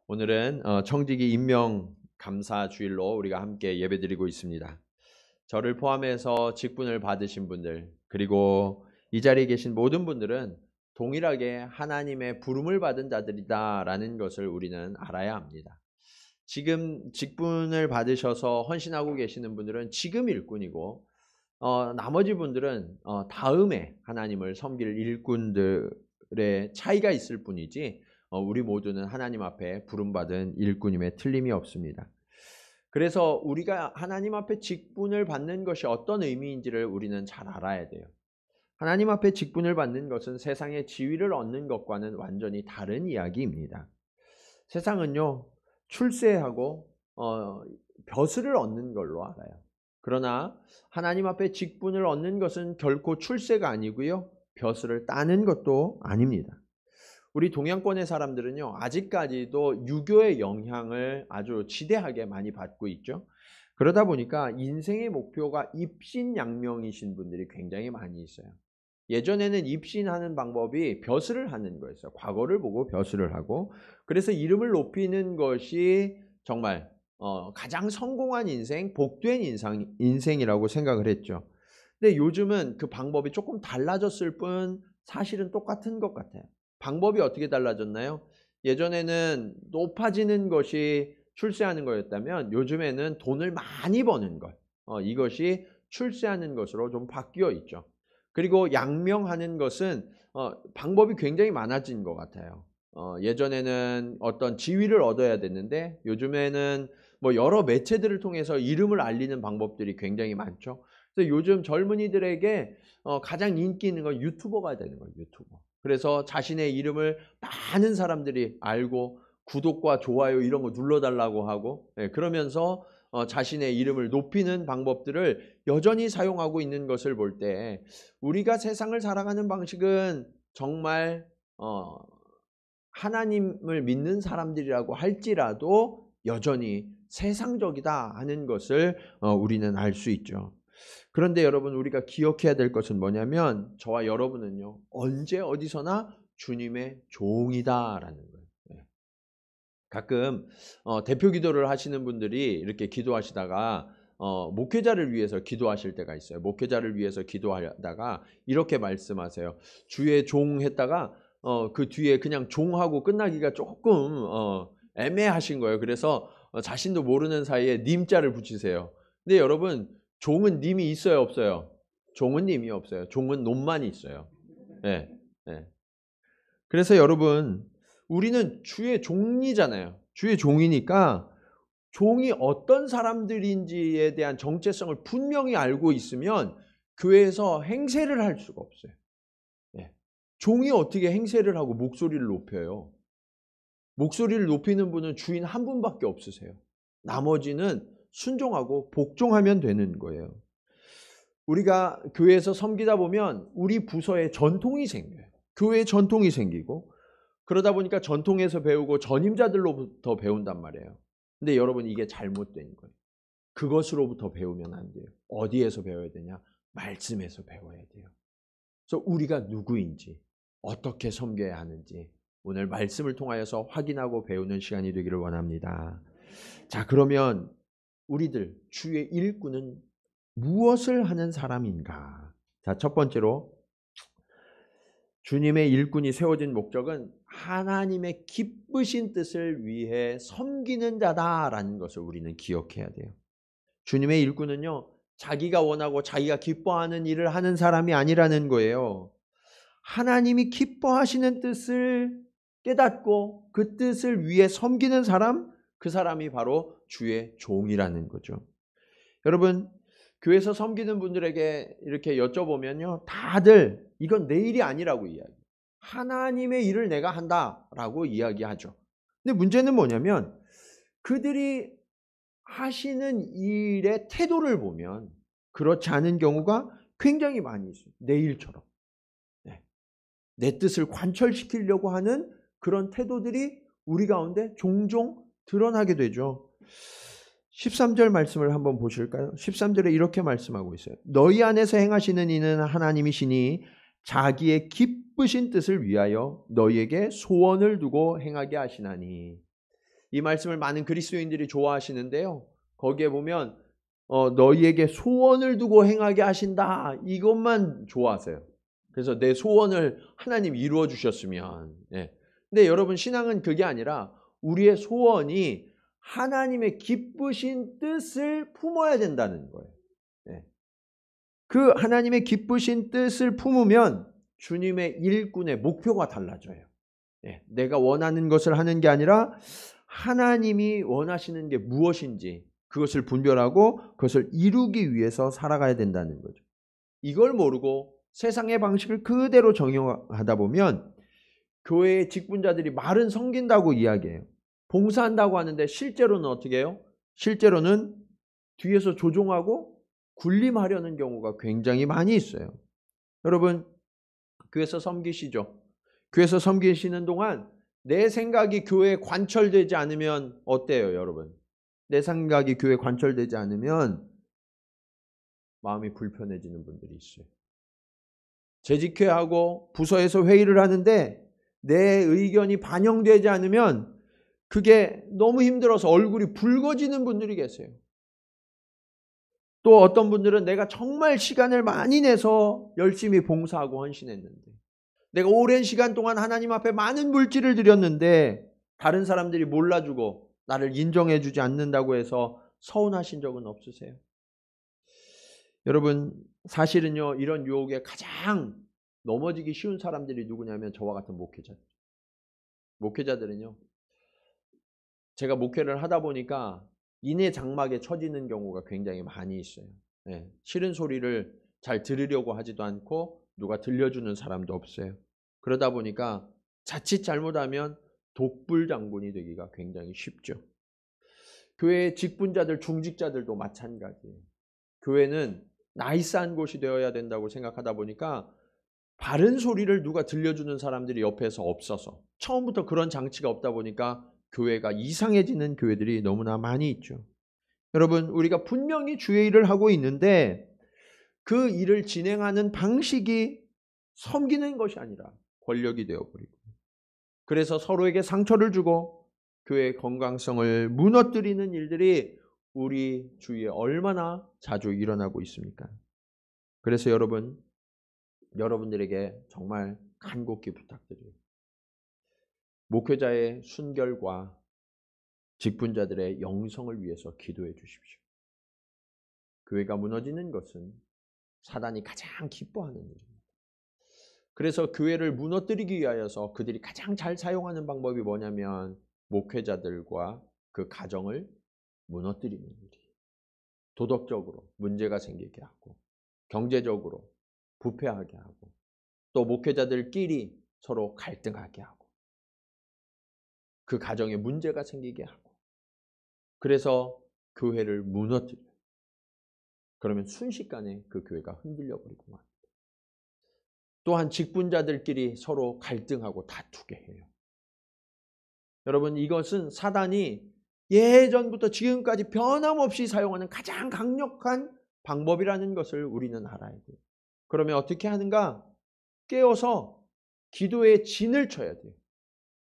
오늘은 청지기 임명 감사 주일로 우리가 함께 예배드리고 있습니다. 저를 포함해서 직분을 받으신 분들, 그리고 이 자리에 계신 모든 분들은 동일하게 하나님의 부름을 받은 자들이다라는 것을 우리는 알아야 합니다. 지금 직분을 받으셔서 헌신하고 계시는 분들은 지금 일꾼이고, 나머지 분들은 다음에 하나님을 섬길 일꾼들의 차이가 있을 뿐이지, 우리 모두는 하나님 앞에 부름받은 일꾼임에 틀림이 없습니다. 그래서 우리가 하나님 앞에 직분을 받는 것이 어떤 의미인지를 우리는 잘 알아야 돼요. 하나님 앞에 직분을 받는 것은 세상의 지위를 얻는 것과는 완전히 다른 이야기입니다. 세상은요, 출세하고 벼슬을 얻는 걸로 알아요. 그러나 하나님 앞에 직분을 얻는 것은 결코 출세가 아니고요, 벼슬을 따는 것도 아닙니다. 우리 동양권의 사람들은요, 아직까지도 유교의 영향을 아주 지대하게 많이 받고 있죠. 그러다 보니까 인생의 목표가 입신양명이신 분들이 굉장히 많이 있어요. 예전에는 입신하는 방법이 벼슬을 하는 거였어요. 과거를 보고 벼슬을 하고, 그래서 이름을 높이는 것이 정말 가장 성공한 인생, 복된 인생이라고 생각을 했죠. 근데 요즘은 그 방법이 조금 달라졌을 뿐 사실은 똑같은 것 같아요. 방법이 어떻게 달라졌나요? 예전에는 높아지는 것이 출세하는 거였다면 요즘에는 돈을 많이 버는 것, 이것이 출세하는 것으로 좀 바뀌어 있죠. 그리고 양명하는 것은 방법이 굉장히 많아진 것 같아요. 예전에는 어떤 지위를 얻어야 됐는데 요즘에는 뭐 여러 매체들을 통해서 이름을 알리는 방법들이 굉장히 많죠. 그래서 요즘 젊은이들에게 가장 인기 있는 건 유튜버가 되는 거예요. 유튜버. 그래서 자신의 이름을 많은 사람들이 알고 구독과 좋아요 이런 거 눌러달라고 하고, 그러면서 자신의 이름을 높이는 방법들을 여전히 사용하고 있는 것을 볼 때 우리가 세상을 살아가는 방식은 정말 하나님을 믿는 사람들이라고 할지라도 여전히 세상적이다 하는 것을 우리는 알 수 있죠. 그런데 여러분, 우리가 기억해야 될 것은 뭐냐면 저와 여러분은요, 언제 어디서나 주님의 종이다라는 거예요. 가끔 대표 기도를 하시는 분들이 이렇게 기도하시다가 목회자를 위해서 기도하실 때가 있어요. 목회자를 위해서 기도하다가 이렇게 말씀하세요. 주의 종 했다가 그 뒤에 그냥 종하고 끝나기가 조금 애매하신 거예요. 그래서 자신도 모르는 사이에 님자를 붙이세요. 근데 여러분, 종은 님이 있어요, 없어요? 종은 님이 없어요. 종은 놈만 있어요. 네, 네. 그래서 여러분, 우리는 주의 종이잖아요. 주의 종이니까 종이 어떤 사람들인지에 대한 정체성을 분명히 알고 있으면 교회에서 행세를 할 수가 없어요. 네. 종이 어떻게 행세를 하고 목소리를 높여요? 목소리를 높이는 분은 주인 한 분밖에 없으세요. 나머지는 순종하고 복종하면 되는 거예요. 우리가 교회에서 섬기다 보면 우리 부서에 전통이 생겨요. 교회에 전통이 생기고, 그러다 보니까 전통에서 배우고 전임자들로부터 배운단 말이에요. 근데 여러분, 이게 잘못된 거예요. 그것으로부터 배우면 안 돼요. 어디에서 배워야 되냐? 말씀에서 배워야 돼요. 그래서 우리가 누구인지, 어떻게 섬겨야 하는지 오늘 말씀을 통하여서 확인하고 배우는 시간이 되기를 원합니다. 자, 그러면 우리들 주의 일꾼은 무엇을 하는 사람인가? 자, 첫 번째로 주님의 일꾼이 세워진 목적은 하나님의 기쁘신 뜻을 위해 섬기는 자다라는 것을 우리는 기억해야 돼요. 주님의 일꾼은요, 자기가 원하고 자기가 기뻐하는 일을 하는 사람이 아니라는 거예요. 하나님이 기뻐하시는 뜻을 깨닫고 그 뜻을 위해 섬기는 사람, 그 사람이 바로 주의 종이라는 거죠. 여러분, 교회에서 섬기는 분들에게 이렇게 여쭤보면요, 다들 이건 내 일이 아니라고 이야기해요. 하나님의 일을 내가 한다라고 이야기하죠. 근데 문제는 뭐냐면 그들이 하시는 일의 태도를 보면 그렇지 않은 경우가 굉장히 많이 있어요. 내 일처럼. 네. 내 뜻을 관철시키려고 하는 그런 태도들이 우리 가운데 종종 드러나게 되죠. 13절 말씀을 한번 보실까요? 13절에 이렇게 말씀하고 있어요. 너희 안에서 행하시는 이는 하나님이시니 자기의 기쁘신 뜻을 위하여 너희에게 소원을 두고 행하게 하시나니. 이 말씀을 많은 그리스도인들이 좋아하시는데요. 거기에 보면 너희에게 소원을 두고 행하게 하신다. 이것만 좋아하세요. 그래서 내 소원을 하나님 이루어 주셨으면. 예. 근데 여러분 신앙은 그게 아니라 우리의 소원이 하나님의 기쁘신 뜻을 품어야 된다는 거예요. 예. 그 하나님의 기쁘신 뜻을 품으면 주님의 일꾼의 목표가 달라져요. 예. 내가 원하는 것을 하는 게 아니라 하나님이 원하시는 게 무엇인지 그것을 분별하고 그것을 이루기 위해서 살아가야 된다는 거죠. 이걸 모르고 세상의 방식을 그대로 정형하다 보면 교회의 직분자들이 말은 섬긴다고 이야기해요. 봉사한다고 하는데 실제로는 어떻게 해요? 실제로는 뒤에서 조종하고 군림하려는 경우가 굉장히 많이 있어요. 여러분 교회에서 섬기시죠? 교회에서 섬기시는 동안 내 생각이 교회에 관철되지 않으면 어때요, 여러분? 내 생각이 교회에 관철되지 않으면 마음이 불편해지는 분들이 있어요. 재직회하고 부서에서 회의를 하는데 내 의견이 반영되지 않으면 그게 너무 힘들어서 얼굴이 붉어지는 분들이 계세요. 또 어떤 분들은 내가 정말 시간을 많이 내서 열심히 봉사하고 헌신했는데 내가 오랜 시간 동안 하나님 앞에 많은 물질을 드렸는데 다른 사람들이 몰라주고 나를 인정해주지 않는다고 해서 서운하신 적은 없으세요? 여러분 사실은요 이런 유혹에 가장 넘어지기 쉬운 사람들이 누구냐면 저와 같은 목회자들. 목회자들은요 제가 목회를 하다 보니까 인해 장막에 처지는 경우가 굉장히 많이 있어요. 네, 싫은 소리를 잘 들으려고 하지도 않고 누가 들려주는 사람도 없어요. 그러다 보니까 자칫 잘못하면 독불 장군이 되기가 굉장히 쉽죠. 교회의 직분자들, 중직자들도 마찬가지예요. 교회는 나이스한 곳이 되어야 된다고 생각하다 보니까 바른 소리를 누가 들려주는 사람들이 옆에서 없어서 처음부터 그런 장치가 없다 보니까 교회가 이상해지는 교회들이 너무나 많이 있죠. 여러분 우리가 분명히 주의 일을 하고 있는데 그 일을 진행하는 방식이 섬기는 것이 아니라 권력이 되어버리고 그래서 서로에게 상처를 주고 교회의 건강성을 무너뜨리는 일들이 우리 주위에 얼마나 자주 일어나고 있습니까? 그래서 여러분들에게 정말 간곡히 부탁드려요. 목회자의 순결과 직분자들의 영성을 위해서 기도해 주십시오. 교회가 무너지는 것은 사단이 가장 기뻐하는 일입니다. 그래서 교회를 무너뜨리기 위하여서 그들이 가장 잘 사용하는 방법이 뭐냐면 목회자들과 그 가정을 무너뜨리는 일이에요. 도덕적으로 문제가 생기게 하고 경제적으로 부패하게 하고 또 목회자들끼리 서로 갈등하게 하고 그 가정에 문제가 생기게 하고 그래서 교회를 무너뜨려요. 그러면 순식간에 그 교회가 흔들려 버리고 맙니다. 또한 직분자들끼리 서로 갈등하고 다투게 해요. 여러분 이것은 사단이 예전부터 지금까지 변함없이 사용하는 가장 강력한 방법이라는 것을 우리는 알아야 돼요. 그러면 어떻게 하는가? 깨어서 기도의 진을 쳐야 돼요.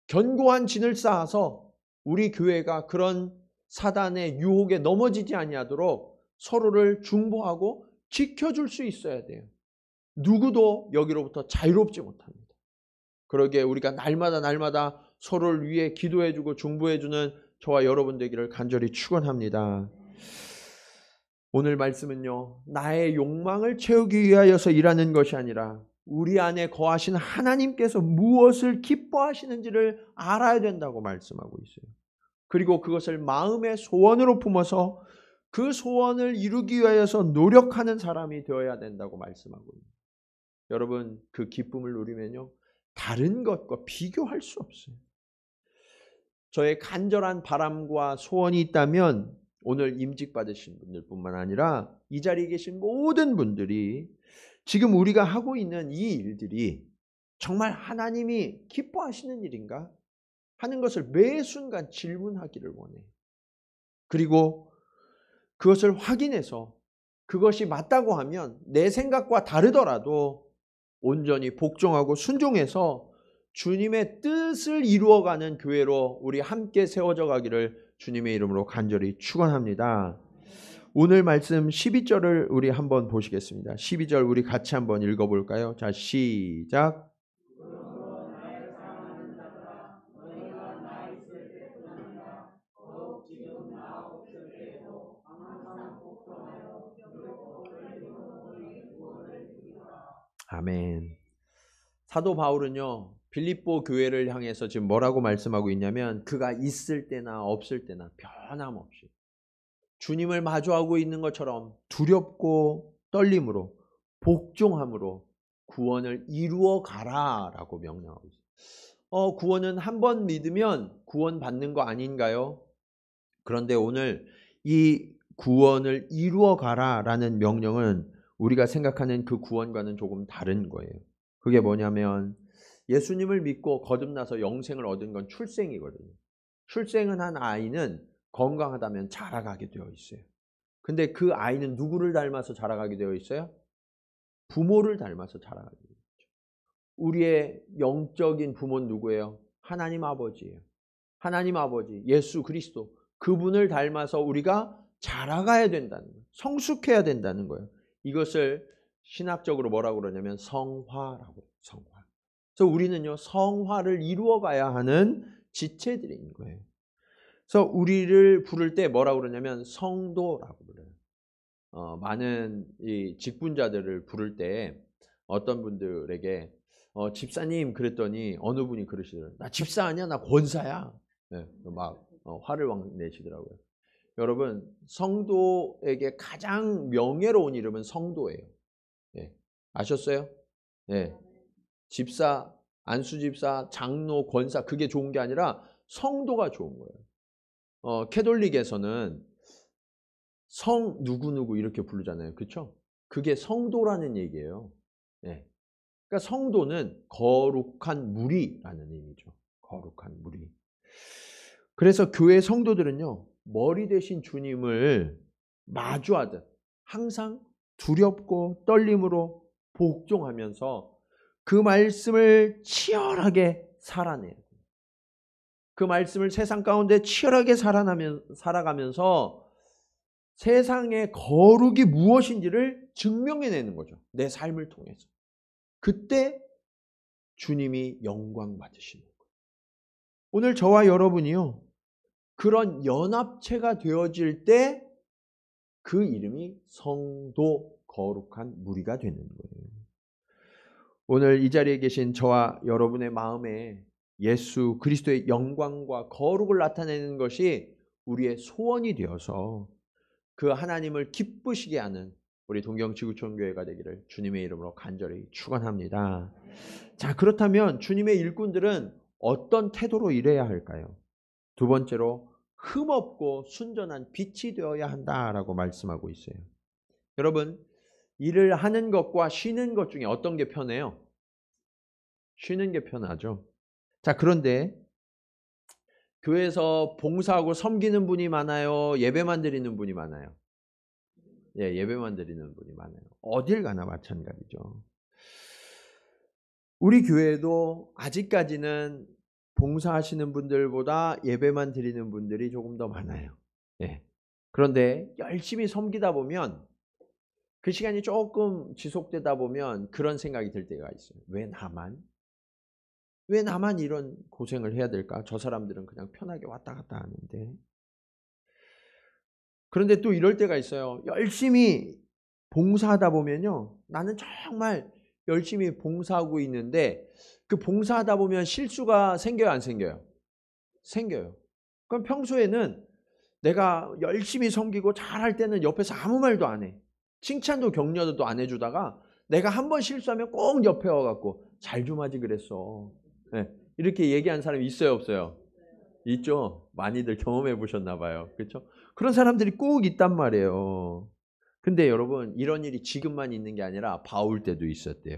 견고한 진을 쌓아서 우리 교회가 그런 사단의 유혹에 넘어지지 아니하도록 서로를 중보하고 지켜줄 수 있어야 돼요. 누구도 여기로부터 자유롭지 못합니다. 그러기에 우리가 날마다 서로를 위해 기도해주고 중보해주는 저와 여러분 되기를 간절히 축원합니다. 오늘 말씀은요, 나의 욕망을 채우기 위하여서 일하는 것이 아니라 우리 안에 거하신 하나님께서 무엇을 기뻐하시는지를 알아야 된다고 말씀하고 있어요. 그리고 그것을 마음의 소원으로 품어서 그 소원을 이루기 위하여서 노력하는 사람이 되어야 된다고 말씀하고 있습니다. 여러분 그 기쁨을 누리면요 다른 것과 비교할 수 없어요. 저의 간절한 바람과 소원이 있다면 오늘 임직 받으신 분들뿐만 아니라 이 자리에 계신 모든 분들이 지금 우리가 하고 있는 이 일들이 정말 하나님이 기뻐하시는 일인가 하는 것을 매 순간 질문하기를 원해요. 그리고 그것을 확인해서 그것이 맞다고 하면 내 생각과 다르더라도 온전히 복종하고 순종해서 주님의 뜻을 이루어가는 교회로 우리 함께 세워져 가기를 주님의 이름으로 간절히 축원합니다. 오늘 말씀 12절을 우리 한번 보시겠습니다. 12절 우리 같이 한번 읽어볼까요? 자, 시작. 아멘. 사도 바울은요, 빌립보 교회를 향해서 지금 뭐라고 말씀하고 있냐면, 그가 있을 때나 없을 때나 변함없이 주님을 마주하고 있는 것처럼 두렵고 떨림으로 복종함으로 구원을 이루어 가라라고 명령하고 있어요. 구원은 한 번 믿으면 구원 받는 거 아닌가요? 그런데 오늘 이 구원을 이루어 가라라는 명령은 우리가 생각하는 그 구원과는 조금 다른 거예요. 그게 뭐냐면 예수님을 믿고 거듭나서 영생을 얻은 건 출생이거든요. 출생은 한 아이는 건강하다면 자라가게 되어 있어요. 근데 그 아이는 누구를 닮아서 자라가게 되어 있어요? 부모를 닮아서 자라가게 되어 있죠. 우리의 영적인 부모는 누구예요? 하나님 아버지예요. 하나님 아버지, 예수 그리스도, 그분을 닮아서 우리가 자라가야 된다는 거예요. 성숙해야 된다는 거예요. 이것을 신학적으로 뭐라고 그러냐면 성화라고 해요. 성화. 그래서 우리는요, 성화를 이루어가야 하는 지체들인 거예요. 그래서 우리를 부를 때 뭐라고 그러냐면 성도라고 불러요. 많은 이 직분자들을 부를 때 어떤 분들에게 집사님 그랬더니 어느 분이 그러시더라고요. 나 집사 아니야? 나 권사야. 네, 막 화를 막 내시더라고요. 여러분, 성도에게 가장 명예로운 이름은 성도예요. 네, 아셨어요? 네. 집사, 안수집사, 장로, 권사, 그게 좋은 게 아니라 성도가 좋은 거예요. 캐톨릭에서는 성 누구누구 이렇게 부르잖아요. 그렇죠? 그게 성도라는 얘기예요. 네. 그러니까 성도는 거룩한 무리라는 의미죠. 거룩한 무리. 그래서 교회 성도들은요, 머리 대신 주님을 마주하듯 항상 두렵고 떨림으로 복종하면서 그 말씀을 치열하게 살아내요. 그 말씀을 세상 가운데 치열하게 살아가면서 세상의 거룩이 무엇인지를 증명해내는 거죠. 내 삶을 통해서. 그때 주님이 영광 받으시는 거예요. 오늘 저와 여러분이요, 그런 연합체가 되어질 때 그 이름이 성도, 거룩한 무리가 되는 거예요. 오늘 이 자리에 계신 저와 여러분의 마음에 예수 그리스도의 영광과 거룩을 나타내는 것이 우리의 소원이 되어서 그 하나님을 기쁘시게 하는 우리 동경지구촌교회가 되기를 주님의 이름으로 간절히 축원합니다. 자, 그렇다면 주님의 일꾼들은 어떤 태도로 일해야 할까요? 두 번째로 흠없고 순전한 빛이 되어야 한다라고 말씀하고 있어요. 여러분, 일을 하는 것과 쉬는 것 중에 어떤 게 편해요? 쉬는 게 편하죠. 자, 그런데 교회에서 봉사하고 섬기는 분이 많아요? 예배만 드리는 분이 많아요? 예, 예배만 드리는 분이 많아요. 어딜 가나 마찬가지죠. 우리 교회도 아직까지는 봉사하시는 분들보다 예배만 드리는 분들이 조금 더 많아요. 예. 그런데 열심히 섬기다 보면 그 시간이 조금 지속되다 보면 그런 생각이 들 때가 있어요. 왜 나만 이런 고생을 해야 될까? 저 사람들은 그냥 편하게 왔다 갔다 하는데. 그런데 또 이럴 때가 있어요. 열심히 봉사하다 보면요, 나는 정말 열심히 봉사하고 있는데 그 봉사하다 보면 실수가 생겨요, 안 생겨요? 생겨요. 그럼 평소에는 내가 열심히 섬기고 잘할 때는 옆에서 아무 말도 안 해. 칭찬도 격려도 안 해주다가 내가 한 번 실수하면 꼭 옆에 와갖고 잘 좀 하지 그랬어. 네, 이렇게 얘기한 사람이 있어요, 없어요? 있죠. 많이들 경험해 보셨나 봐요. 그렇죠? 그런 사람들이 꼭 있단 말이에요. 근데 여러분, 이런 일이 지금만 있는 게 아니라 바울 때도 있었대요.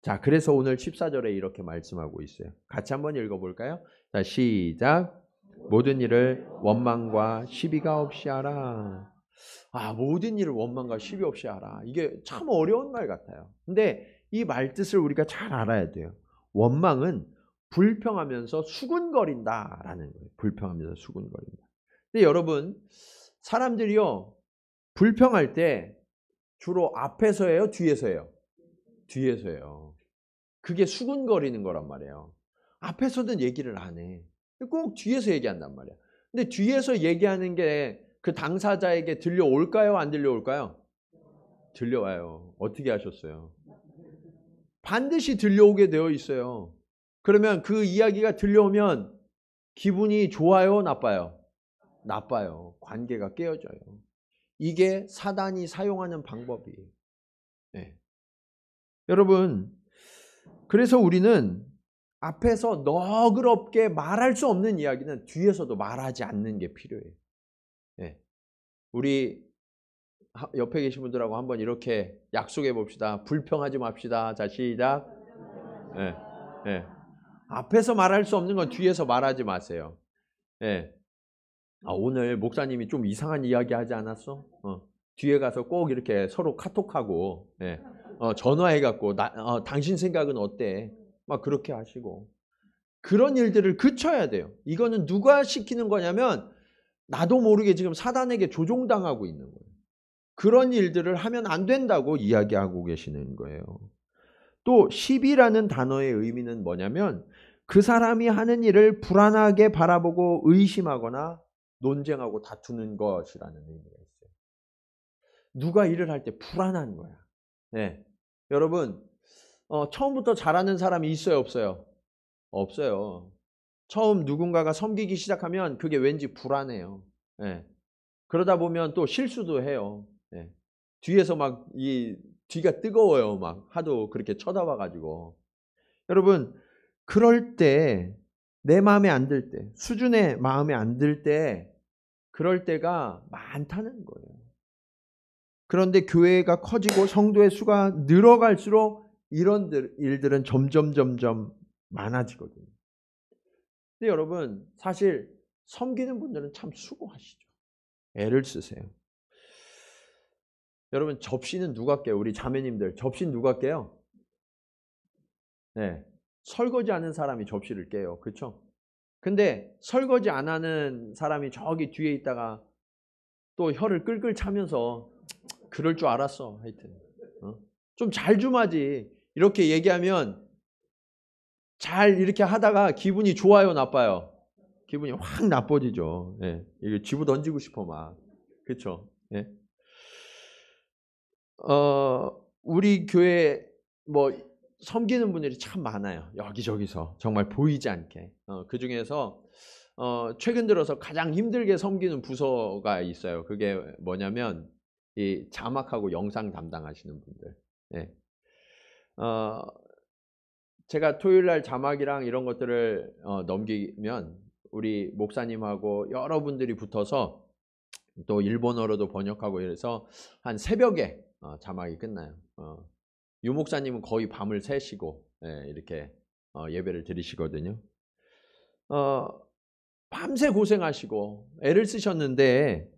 자, 그래서 오늘 14절에 이렇게 말씀하고 있어요. 같이 한번 읽어볼까요? 자, 시작. 모든 일을 원망과 시비가 없이 하라. 아, 모든 일을 원망과 시비 없이 하라. 이게 참 어려운 말 같아요. 근데 이 말 뜻을 우리가 잘 알아야 돼요. 원망은 불평하면서 수군거린다라는 거예요. 불평하면서 수군거린다. 근데 여러분, 사람들이요, 불평할 때 주로 앞에서 해요, 뒤에서 해요? 뒤에서 해요. 그게 수군거리는 거란 말이에요. 앞에서는 얘기를 안 해. 꼭 뒤에서 얘기한단 말이야. 근데 뒤에서 얘기하는 게 그 당사자에게 들려올까요? 안 들려올까요? 들려와요. 어떻게 하셨어요? 반드시 들려오게 되어 있어요. 그러면 그 이야기가 들려오면 기분이 좋아요? 나빠요? 나빠요. 관계가 깨어져요. 이게 사단이 사용하는 방법이에요. 네. 여러분, 그래서 우리는 앞에서 너그럽게 말할 수 없는 이야기는 뒤에서도 말하지 않는 게 필요해요. 네. 우리 옆에 계신 분들하고 한번 이렇게 약속해 봅시다. 불평하지 맙시다. 자, 시작. 네. 네. 앞에서 말할 수 없는 건 뒤에서 말하지 마세요. 네. 오늘 목사님이 좀 이상한 이야기 하지 않았어? 뒤에 가서 꼭 이렇게 서로 카톡하고, 예. 전화해갖고, 당신 생각은 어때? 막 그렇게 하시고. 그런 일들을 그쳐야 돼요. 이거는 누가 시키는 거냐면, 나도 모르게 지금 사단에게 조종당하고 있는 거예요. 그런 일들을 하면 안 된다고 이야기하고 계시는 거예요. 또, 시비라는 단어의 의미는 뭐냐면, 그 사람이 하는 일을 불안하게 바라보고 의심하거나 논쟁하고 다투는 것이라는 의미가 있어요. 누가 일을 할 때 불안한 거야. 네. 여러분, 처음부터 잘하는 사람이 있어요, 없어요? 없어요. 처음 누군가가 섬기기 시작하면 그게 왠지 불안해요. 네. 그러다 보면 또 실수도 해요. 네. 뒤에서 막 뒤가 뜨거워요. 막 하도 그렇게 쳐다봐가지고. 여러분, 그럴 때 내 마음에 안 들 때, 수준의 마음에 안 들 때, 그럴 때가 많다는 거예요. 그런데 교회가 커지고 성도의 수가 늘어갈수록 이런 일들은 점점 많아지거든요. 근데 여러분, 사실 섬기는 분들은 참 수고하시죠. 애를 쓰세요. 여러분, 접시는 누가 깨요? 우리 자매님들, 접시는 누가 깨요? 네. 설거지 하는 사람이 접시를 깨요. 그렇죠? 근데 설거지 안 하는 사람이 저기 뒤에 있다가 또 혀를 끌끌 차면서 그럴 줄 알았어. 하여튼 좀 잘 좀 하지. 이렇게 얘기하면 잘 이렇게 하다가 기분이 좋아요, 나빠요? 기분이 확 나빠지죠. 예. 이거 집어 던지고 싶어 막. 그렇죠? 예. 우리 교회 뭐 섬기는 분들이 참 많아요. 여기저기서 정말 보이지 않게. 그 중에서 최근 들어서 가장 힘들게 섬기는 부서가 있어요. 그게 뭐냐면 이 자막하고 영상 담당하시는 분들. 예. 제가 토요일 날 자막이랑 이런 것들을 넘기면 우리 목사님하고 여러분들이 붙어서 또 일본어로도 번역하고 이래서 한 새벽에 자막이 끝나요. 유 목사님은 거의 밤을 새시고 이렇게 예배를 드리시거든요. 밤새 고생하시고 애를 쓰셨는데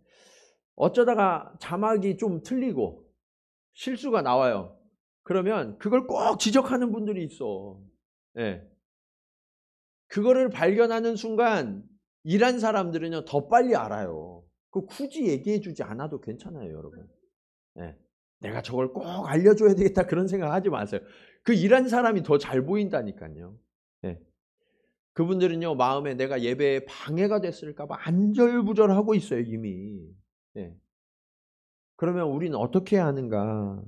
어쩌다가 자막이 좀 틀리고 실수가 나와요. 그러면 그걸 꼭 지적하는 분들이 있어. 예. 그거를 발견하는 순간 일한 사람들은요 더 빨리 알아요. 그 굳이 얘기해 주지 않아도 괜찮아요, 여러분. 예. 내가 저걸 꼭 알려줘야 되겠다 그런 생각 하지 마세요. 그 일한 사람이 더 잘 보인다니까요. 예. 그분들은요 마음에 내가 예배에 방해가 됐을까 봐 안절부절하고 있어요 이미. 예. 그러면 우리는 어떻게 해야 하는가?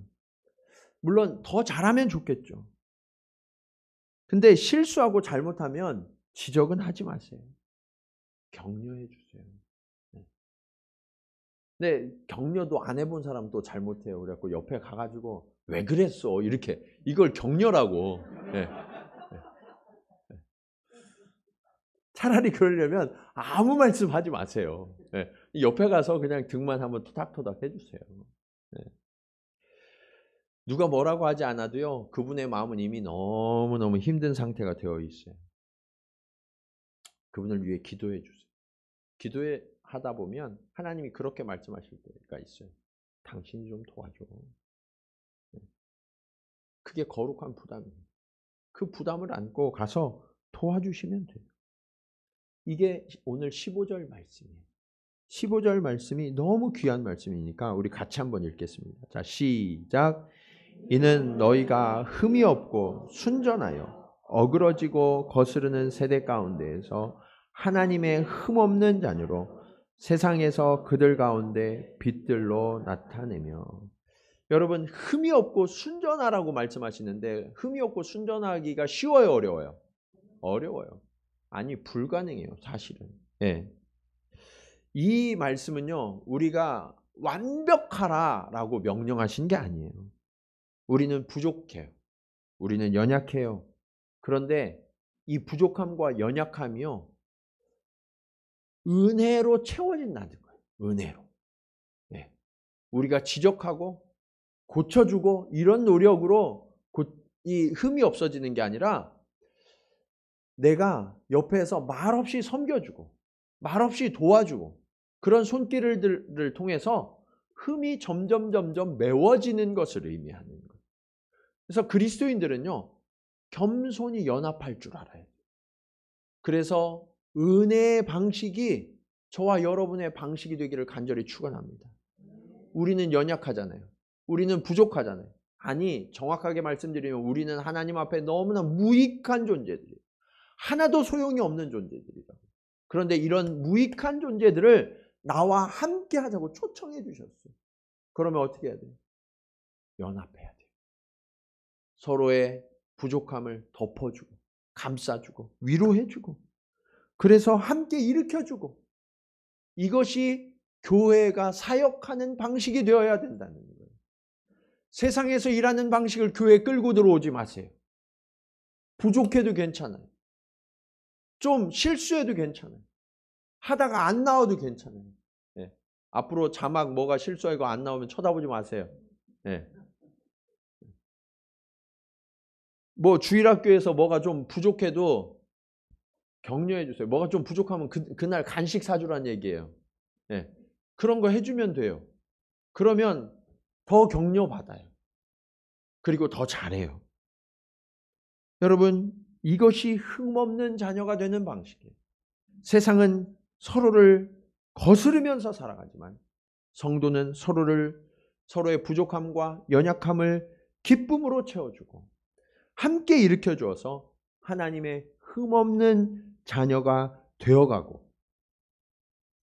물론 더 잘하면 좋겠죠. 근데 실수하고 잘못하면 지적은 하지 마세요. 격려해 주세요. 네. 근데 격려도 안 해본 사람도 잘못해요. 그래갖고 옆에 가가지고 왜 그랬어? 이렇게 이걸 격려라고. 네. 네. 차라리 그러려면 아무 말씀하지 마세요. 네. 옆에 가서 그냥 등만 한번 토닥토닥 해주세요. 네. 누가 뭐라고 하지 않아도요. 그분의 마음은 이미 너무너무 힘든 상태가 되어 있어요. 그분을 위해 기도해 주세요. 기도해 하다 보면 하나님이 그렇게 말씀하실 때가 있어요. 당신이 좀 도와줘. 그게 거룩한 부담이에요. 그 부담을 안고 가서 도와주시면 돼요. 이게 오늘 15절 말씀이에요. 15절 말씀이 너무 귀한 말씀이니까 우리 같이 한번 읽겠습니다. 자, 시작. 이는 너희가 흠이 없고 순전하여 어그러지고 거스르는 세대 가운데에서 하나님의 흠 없는 자녀로 세상에서 그들 가운데 빛들로 나타내며. 여러분, 흠이 없고 순전하라고 말씀하시는데 흠이 없고 순전하기가 쉬워요, 어려워요? 어려워요. 아니, 불가능해요, 사실은. 예. 이 말씀은요, 우리가 완벽하라라고 명령하신 게 아니에요. 우리는 부족해요. 우리는 연약해요. 그런데 이 부족함과 연약함이요, 은혜로 채워진다는 거예요. 은혜로. 네. 우리가 지적하고 고쳐주고 이런 노력으로 이 흠이 없어지는 게 아니라 내가 옆에서 말없이 섬겨주고 말없이 도와주고 그런 손길을 통해서 흠이 점점 메워지는 것을 의미하는 거예요. 그래서 그리스도인들은요, 겸손히 연합할 줄 알아요. 그래서 은혜의 방식이 저와 여러분의 방식이 되기를 간절히 축원합니다. 우리는 연약하잖아요. 우리는 부족하잖아요. 아니, 정확하게 말씀드리면 우리는 하나님 앞에 너무나 무익한 존재들이에요. 하나도 소용이 없는 존재들이다. 그런데 이런 무익한 존재들을 나와 함께 하자고 초청해 주셨어요. 그러면 어떻게 해야 돼요? 연합해야 돼요. 서로의 부족함을 덮어주고 감싸주고 위로해주고 그래서 함께 일으켜주고, 이것이 교회가 사역하는 방식이 되어야 된다는 거예요. 세상에서 일하는 방식을 교회에 끌고 들어오지 마세요. 부족해도 괜찮아요. 좀 실수해도 괜찮아요. 하다가 안 나와도 괜찮아요. 네. 앞으로 자막 뭐가 실수하고 안 나오면 쳐다보지 마세요. 네. 뭐 주일학교에서 뭐가 좀 부족해도 격려해 주세요. 뭐가 좀 부족하면 그날 간식 사주라는 얘기예요. 네. 그런 거 해주면 돼요. 그러면 더 격려받아요. 그리고 더 잘해요. 여러분, 이것이 흠없는 자녀가 되는 방식이에요. 세상은 서로를 거스르면서 살아가지만 성도는 서로의 부족함과 연약함을 기쁨으로 채워주고 함께 일으켜주어서 하나님의 흠없는 자녀가 되어가고,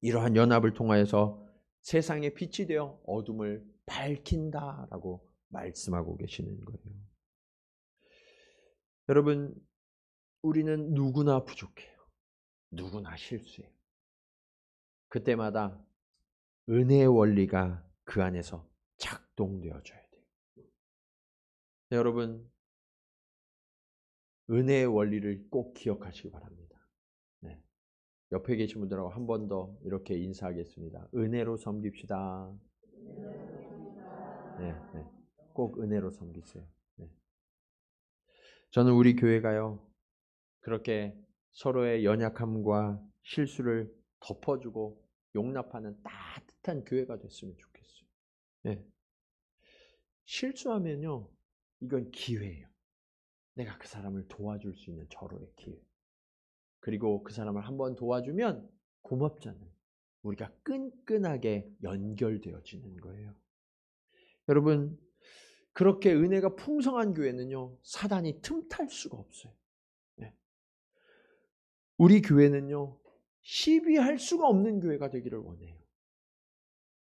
이러한 연합을 통하여서 세상의 빛이 되어 어둠을 밝힌다라고 말씀하고 계시는 거예요. 여러분, 우리는 누구나 부족해요. 누구나 실수해요. 그때마다 은혜의 원리가 그 안에서 작동되어져야 돼요. 여러분, 은혜의 원리를 꼭 기억하시기 바랍니다. 네. 옆에 계신 분들하고 한 번 더 이렇게 인사하겠습니다. 은혜로 섬깁시다. 네, 네. 꼭 은혜로 섬기세요. 네. 저는 우리 교회가요, 그렇게 서로의 연약함과 실수를 덮어주고 용납하는 따뜻한 교회가 됐으면 좋겠어요. 네. 실수하면요, 이건 기회예요. 내가 그 사람을 도와줄 수 있는 절호의 기회. 그리고 그 사람을 한번 도와주면 고맙잖아요. 우리가 끈끈하게 연결되어지는 거예요. 여러분, 그렇게 은혜가 풍성한 교회는요, 사단이 틈탈 수가 없어요. 네. 우리 교회는요, 시비할 수가 없는 교회가 되기를 원해요.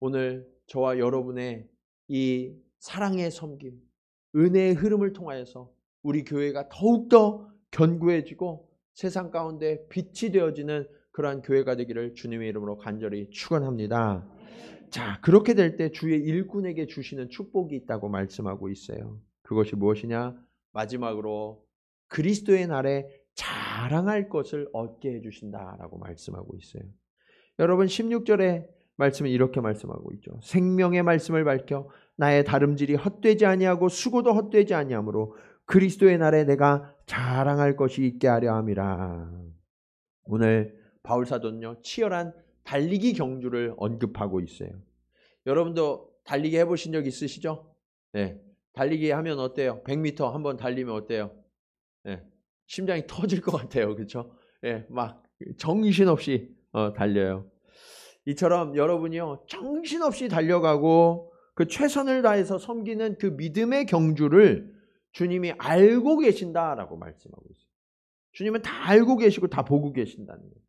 오늘 저와 여러분의 이 사랑의 섬김, 은혜의 흐름을 통하여서 우리 교회가 더욱더 견고해지고 세상 가운데 빛이 되어지는 그러한 교회가 되기를 주님의 이름으로 간절히 축원합니다. 자, 그렇게 될 때 주의 일꾼에게 주시는 축복이 있다고 말씀하고 있어요. 그것이 무엇이냐? 마지막으로 그리스도의 날에 자랑할 것을 얻게 해주신다라고 말씀하고 있어요. 여러분, 16절에 말씀은 이렇게 말씀하고 있죠. 생명의 말씀을 밝혀 나의 다름질이 헛되지 아니하고 수고도 헛되지 아니하므로 그리스도의 날에 내가 자랑할 것이 있게 하려 함이라. 오늘 바울 사도는요, 치열한 달리기 경주를 언급하고 있어요. 여러분도 달리기 해보신 적 있으시죠? 네. 달리기 하면 어때요? 100m 한번 달리면 어때요? 네. 심장이 터질 것 같아요. 그렇죠? 예, 막 정신없이 달려요. 이처럼 여러분이요, 정신없이 달려가고 그 최선을 다해서 섬기는 그 믿음의 경주를 주님이 알고 계신다라고 말씀하고 있어요. 주님은 다 알고 계시고 다 보고 계신다는 거예요.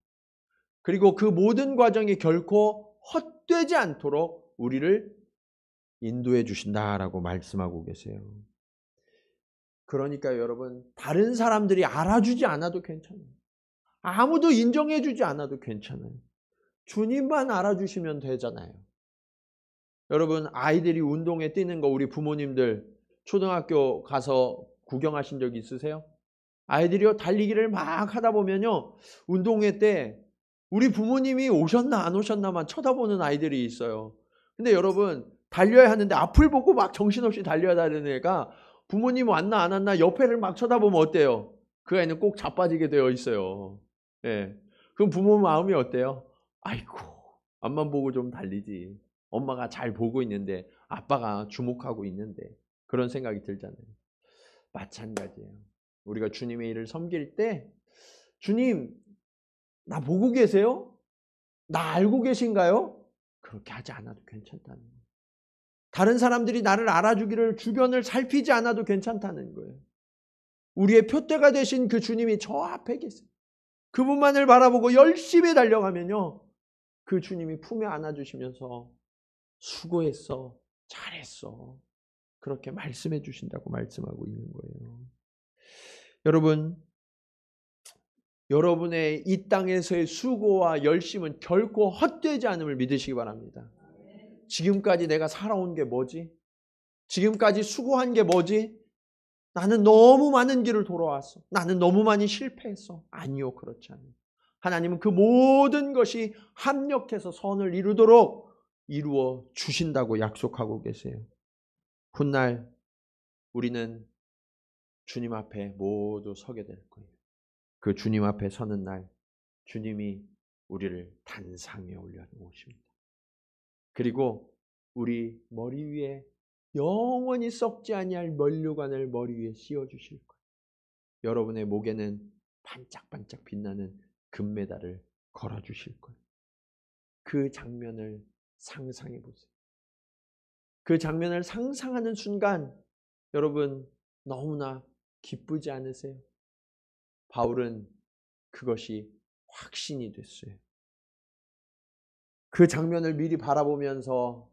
그리고 그 모든 과정이 결코 헛되지 않도록 우리를 인도해 주신다라고 말씀하고 계세요. 그러니까 여러분, 다른 사람들이 알아주지 않아도 괜찮아요. 아무도 인정해 주지 않아도 괜찮아요. 주님만 알아주시면 되잖아요. 여러분, 아이들이 운동회 뛰는 거 우리 부모님들 초등학교 가서 구경하신 적 있으세요? 아이들이요, 달리기를 막 하다 보면요, 운동회 때 우리 부모님이 오셨나 안 오셨나만 쳐다보는 아이들이 있어요. 근데 여러분, 달려야 하는데 앞을 보고 막 정신없이 달려야 되는 애가 부모님 왔나 안 왔나 옆에를 막 쳐다보면 어때요? 그 애는 꼭 자빠지게 되어 있어요. 예. 그럼 부모 마음이 어때요? 아이고, 앞만 보고 좀 달리지. 엄마가 잘 보고 있는데, 아빠가 주목하고 있는데, 그런 생각이 들잖아요. 마찬가지예요. 우리가 주님의 일을 섬길 때, 주님, 나 보고 계세요? 나 알고 계신가요? 그렇게 하지 않아도 괜찮다는 거예요. 다른 사람들이 나를 알아주기를 주변을 살피지 않아도 괜찮다는 거예요. 우리의 표대가 되신 그 주님이 저 앞에 계세요. 그분만을 바라보고 열심히 달려가면요, 그 주님이 품에 안아주시면서 수고했어, 잘했어, 그렇게 말씀해 주신다고 말씀하고 있는 거예요. 여러분, 여러분의 이 땅에서의 수고와 열심은 결코 헛되지 않음을 믿으시기 바랍니다. 지금까지 내가 살아온 게 뭐지? 지금까지 수고한 게 뭐지? 나는 너무 많은 길을 돌아왔어. 나는 너무 많이 실패했어. 아니요, 그렇지 않아요. 하나님은 그 모든 것이 합력해서 선을 이루도록 이루어 주신다고 약속하고 계세요. 훗날 우리는 주님 앞에 모두 서게 될 거예요. 그 주님 앞에 서는 날 주님이 우리를 단상에 올려놓으십니다. 그리고 우리 머리 위에 영원히 썩지 아니할 면류관을 머리 위에 씌워주실 거예요. 여러분의 목에는 반짝반짝 빛나는 금메달을 걸어주실 거예요. 그 장면을 상상해 보세요. 그 장면을 상상하는 순간 여러분 너무나 기쁘지 않으세요? 바울은 그것이 확신이 됐어요. 그 장면을 미리 바라보면서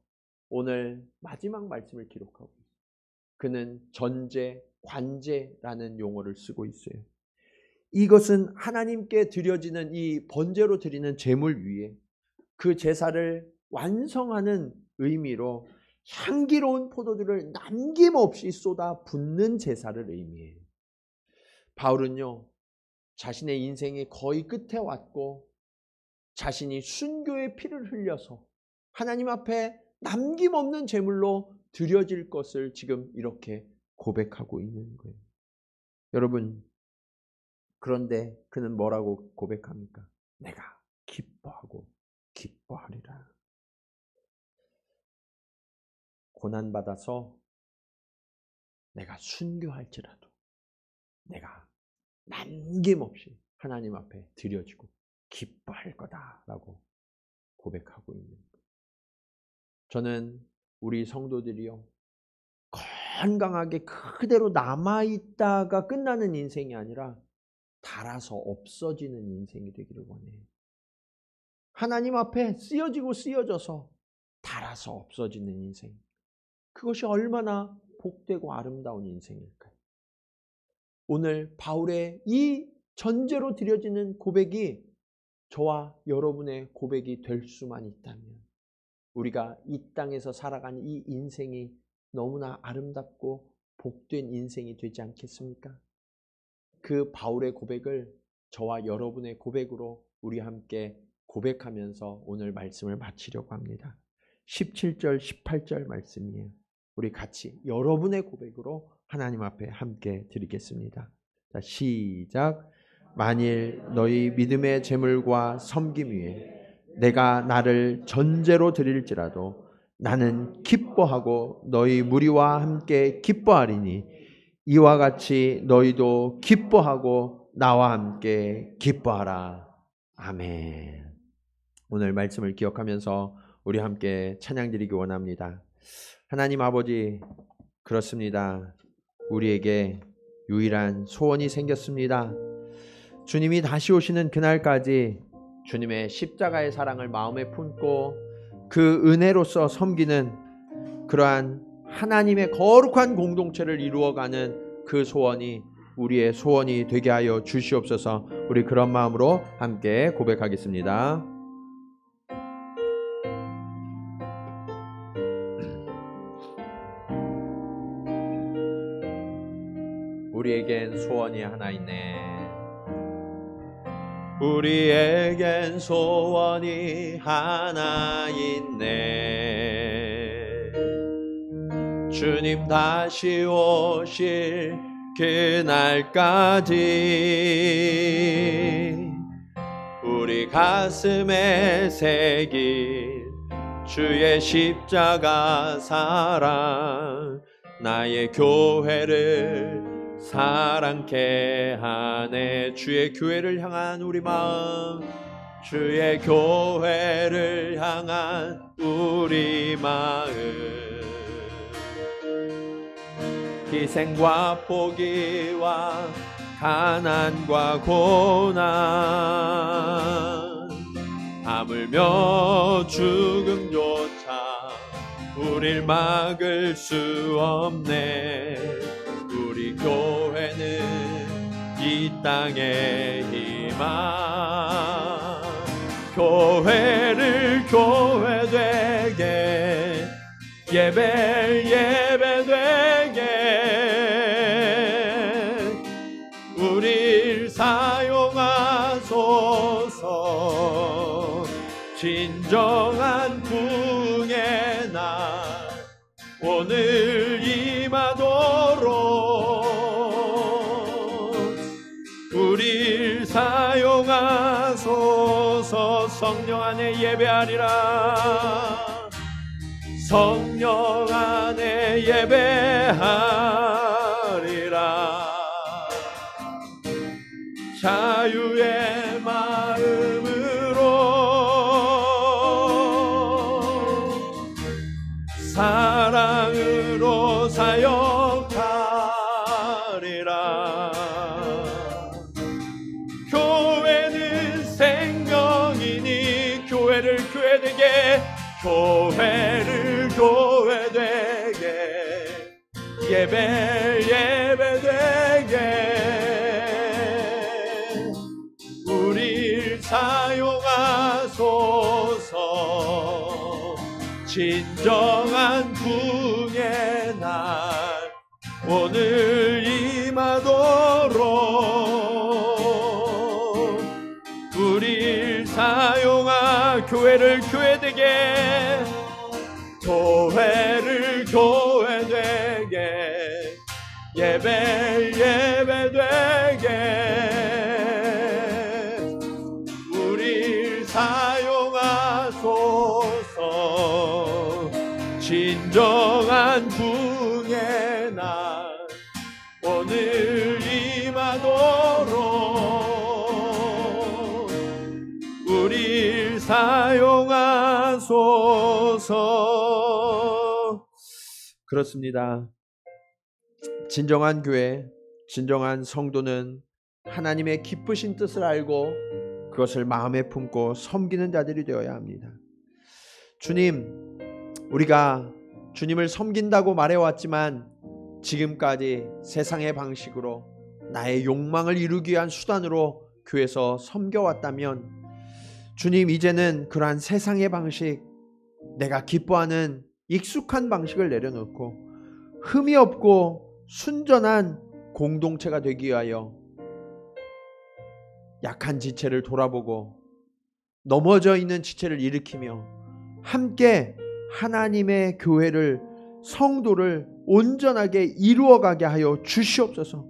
오늘 마지막 말씀을 기록하고 있어요. 그는 전제, 관제라는 용어를 쓰고 있어요. 이것은 하나님께 드려지는 이 번제로 드리는 제물 위에 그 제사를 완성하는 의미로 향기로운 포도주를 남김없이 쏟아 붓는 제사를 의미해요. 바울은요, 자신의 인생이 거의 끝에 왔고 자신이 순교의 피를 흘려서 하나님 앞에 남김없는 제물로 드려질 것을 지금 이렇게 고백하고 있는 거예요. 여러분, 그런데 그는 뭐라고 고백합니까? 내가 기뻐하고 기뻐하리라. 고난받아서 내가 순교할지라도 내가 남김없이 하나님 앞에 드려지고 기뻐할 거다라고 고백하고 있는 거예요. 저는 우리 성도들이요, 건강하게 그대로 남아있다가 끝나는 인생이 아니라 닳아서 없어지는 인생이 되기를 원해요. 하나님 앞에 쓰여지고 쓰여져서 닳아서 없어지는 인생. 그것이 얼마나 복되고 아름다운 인생일까요? 오늘 바울의 이 전제로 드려지는 고백이 저와 여러분의 고백이 될 수만 있다면 우리가 이 땅에서 살아가는 이 인생이 너무나 아름답고 복된 인생이 되지 않겠습니까? 그 바울의 고백을 저와 여러분의 고백으로 우리 함께 고백하면서 오늘 말씀을 마치려고 합니다. 17절, 18절 말씀이에요. 우리 같이 여러분의 고백으로 하나님 앞에 함께 드리겠습니다. 자, 시작. 만일 너희 믿음의 제물과 섬김 위에 내가 나를 전제로 드릴지라도 나는 기뻐하고 너희 무리와 함께 기뻐하리니 이와 같이 너희도 기뻐하고 나와 함께 기뻐하라. 아멘. 오늘 말씀을 기억하면서 우리 함께 찬양 드리기 원합니다. 하나님 아버지, 그렇습니다. 우리에게 유일한 소원이 생겼습니다. 주님이 다시 오시는 그날까지 주님의 십자가의 사랑을 마음에 품고 그 은혜로서 섬기는 그러한 하나님의 거룩한 공동체를 이루어가는 그 소원이 우리의 소원이 되게 하여 주시옵소서. 우리 그런 마음으로 함께 고백하겠습니다. 우리에겐 소원이 하나 있네. 우리에겐 소원이 하나 있네. 주님 다시 오실 그날까지 우리 가슴에 새긴 주의 십자가 사랑 나의 교회를 사랑케 하네. 주의 교회를 향한 우리 마음, 주의 교회를 향한 우리 마음, 희생과 포기와 가난과 고난, 하물며 죽음조차 우릴 막을 수 없네. 우리 교회는 이 땅의 희망, 교회를 교회되게 예배되게 우릴 사용하소서. 진정한 부흥의 날 오늘 임하도록 우릴 사용하소서. 성령 안에 예배하리라. 성령 안에 예배하리라. 자유의 마음으로 사랑으로 사역하리라. 교회는 생명이니 교회를 교회되게 예배되게 우릴 사용하소서. 진정한 부흥의 날 오늘 임하도록 우릴 사용하 교회를 교회되게 교회를 교회되게 예배되게 우릴 사용하소서. 진정한 부흥의 날 오늘 임하도록 우릴 사용하소서. 그렇습니다. 진정한 교회, 진정한 성도는 하나님의 기쁘신 뜻을 알고 그것을 마음에 품고 섬기는 자들이 되어야 합니다. 주님, 우리가 주님을 섬긴다고 말해왔지만 지금까지 세상의 방식으로 나의 욕망을 이루기 위한 수단으로 교회에서 섬겨왔다면 주님, 이제는 그러한 세상의 방식, 내가 기뻐하는 익숙한 방식을 내려놓고 흠이 없고 순전한 공동체가 되기 위하여 약한 지체를 돌아보고 넘어져 있는 지체를 일으키며 함께 하나님의 교회를, 성도를 온전하게 이루어가게 하여 주시옵소서.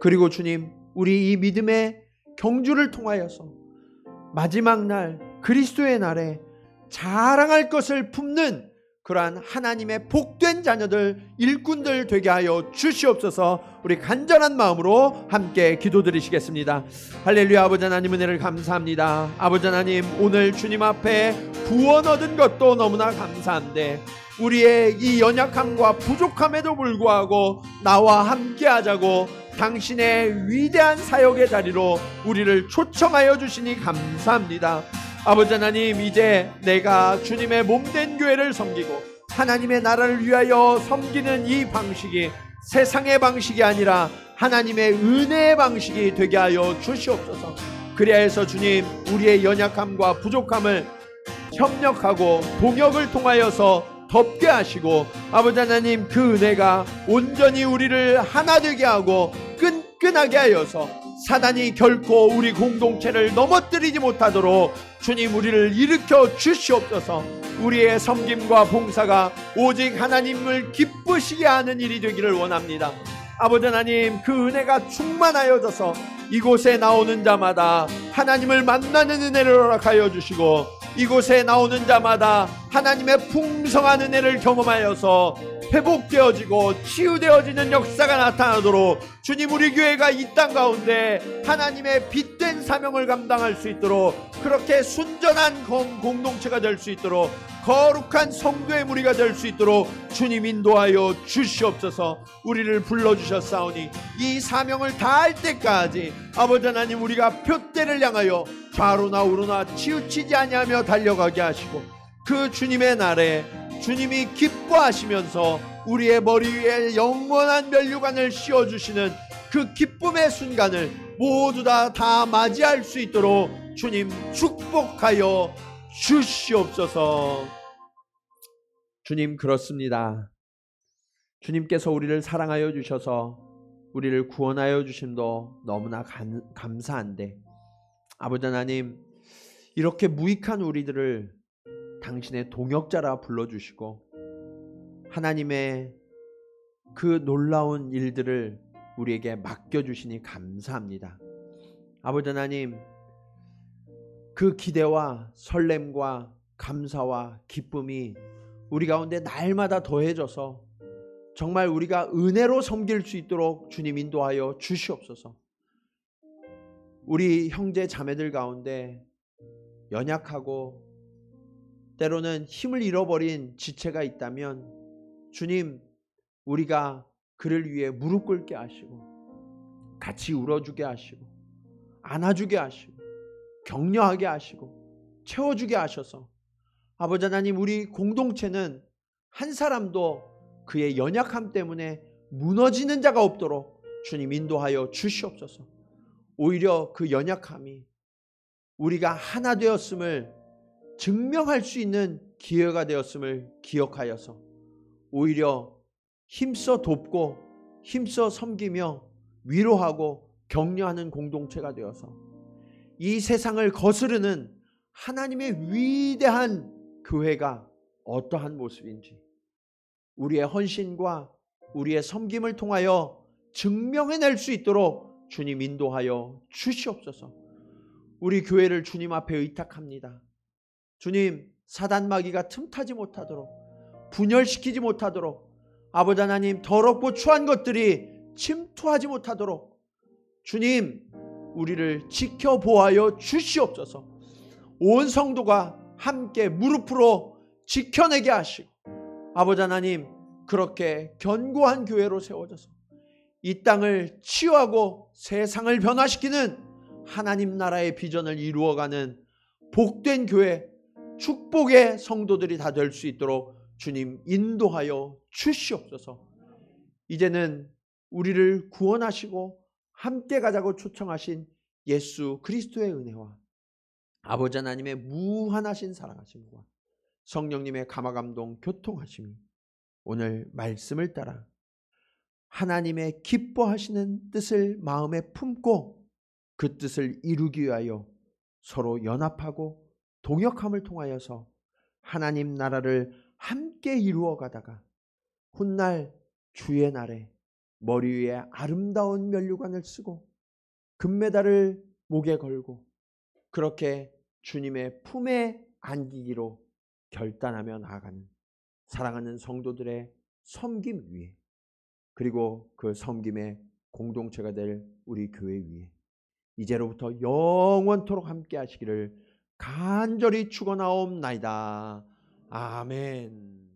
그리고 주님, 우리 이 믿음의 경주를 통하여서 마지막 날 그리스도의 날에 자랑할 것을 품는 그러한 하나님의 복된 자녀들, 일꾼들 되게 하여 주시옵소서. 우리 간절한 마음으로 함께 기도드리시겠습니다. 할렐루야. 아버지 하나님, 은혜를 감사합니다. 아버지 하나님, 오늘 주님 앞에 구원 얻은 것도 너무나 감사한데 우리의 이 연약함과 부족함에도 불구하고 나와 함께 하자고 당신의 위대한 사역의 자리로 우리를 초청하여 주시니 감사합니다. 아버지 하나님, 이제 내가 주님의 몸된 교회를 섬기고 하나님의 나라를 위하여 섬기는 이 방식이 세상의 방식이 아니라 하나님의 은혜의 방식이 되게 하여 주시옵소서. 그리하여서 주님, 우리의 연약함과 부족함을 협력하고 동역을 통하여서 덮게 하시고 아버지 하나님, 그 은혜가 온전히 우리를 하나 되게 하고 끈끈하게 하여서 사단이 결코 우리 공동체를 넘어뜨리지 못하도록 주님, 우리를 일으켜 주시옵소서. 우리의 섬김과 봉사가 오직 하나님을 기쁘시게 하는 일이 되기를 원합니다. 아버지 하나님, 그 은혜가 충만하여져서 이곳에 나오는 자마다 하나님을 만나는 은혜를 허락하여 주시고 이곳에 나오는 자마다 하나님의 풍성한 은혜를 경험하여서 회복되어지고 치유되어지는 역사가 나타나도록 주님, 우리 교회가 이 땅 가운데 하나님의 빛된 사명을 감당할 수 있도록, 그렇게 순전한 공동체가 될 수 있도록, 거룩한 성도의 무리가 될 수 있도록 주님 인도하여 주시옵소서. 우리를 불러주셨사오니 이 사명을 다할 때까지 아버지 하나님, 우리가 표대를 향하여 좌로나 우로나 치우치지 아니하며 달려가게 하시고 그 주님의 날에 주님이 기뻐하시면서 우리의 머리 위에 영원한 면류관을 씌워주시는 그 기쁨의 순간을 모두 다 맞이할 수 있도록 주님 축복하여 주시옵소서. 주님, 그렇습니다. 주님께서 우리를 사랑하여 주셔서 우리를 구원하여 주심도 너무나 감사한데 아버지 하나님, 이렇게 무익한 우리들을 당신의 동역자라 불러주시고 하나님의 그 놀라운 일들을 우리에게 맡겨주시니 감사합니다. 아버지 하나님, 그 기대와 설렘과 감사와 기쁨이 우리 가운데 날마다 더해져서 정말 우리가 은혜로 섬길 수 있도록 주님 인도하여 주시옵소서. 우리 형제 자매들 가운데 연약하고 때로는 힘을 잃어버린 지체가 있다면 주님, 우리가 그를 위해 무릎 꿇게 하시고 같이 울어주게 하시고 안아주게 하시고 격려하게 하시고 채워주게 하셔서 아버지 하나님, 우리 공동체는 한 사람도 그의 연약함 때문에 무너지는 자가 없도록 주님 인도하여 주시옵소서. 오히려 그 연약함이 우리가 하나 되었음을 증명할 수 있는 기회가 되었음을 기억하여서 오히려 힘써 돕고 힘써 섬기며 위로하고 격려하는 공동체가 되어서 이 세상을 거스르는 하나님의 위대한 교회가 어떠한 모습인지 우리의 헌신과 우리의 섬김을 통하여 증명해낼 수 있도록 주님 인도하여 주시옵소서. 우리 교회를 주님 앞에 의탁합니다. 주님, 사단 마귀가 틈타지 못하도록, 분열시키지 못하도록, 아버지 하나님, 더럽고 추한 것들이 침투하지 못하도록 주님, 우리를 지켜보아여 주시옵소서. 온 성도가 함께 무릎으로 지켜내게 하시고 아버지 하나님, 그렇게 견고한 교회로 세워져서 이 땅을 치유하고 세상을 변화시키는 하나님 나라의 비전을 이루어가는 복된 교회, 축복의 성도들이 다 될 수 있도록 주님 인도하여 주시옵소서. 이제는 우리를 구원하시고 함께 가자고 초청하신 예수 그리스도의 은혜와 아버지 하나님의 무한하신 사랑하심과 성령님의 감화감동 교통하심이 오늘 말씀을 따라 하나님의 기뻐하시는 뜻을 마음에 품고 그 뜻을 이루기 위하여 서로 연합하고 동역함을 통하여서 하나님 나라를 함께 이루어 가다가 훗날 주의 날에 머리 위에 아름다운 면류관을 쓰고 금메달을 목에 걸고 그렇게 주님의 품에 안기기로 결단하며 나아가는 사랑하는 성도들의 섬김 위에, 그리고 그 섬김의 공동체가 될 우리 교회 위에 이제로부터 영원토록 함께 하시기를 간절히 축원하옵나이다. 아멘.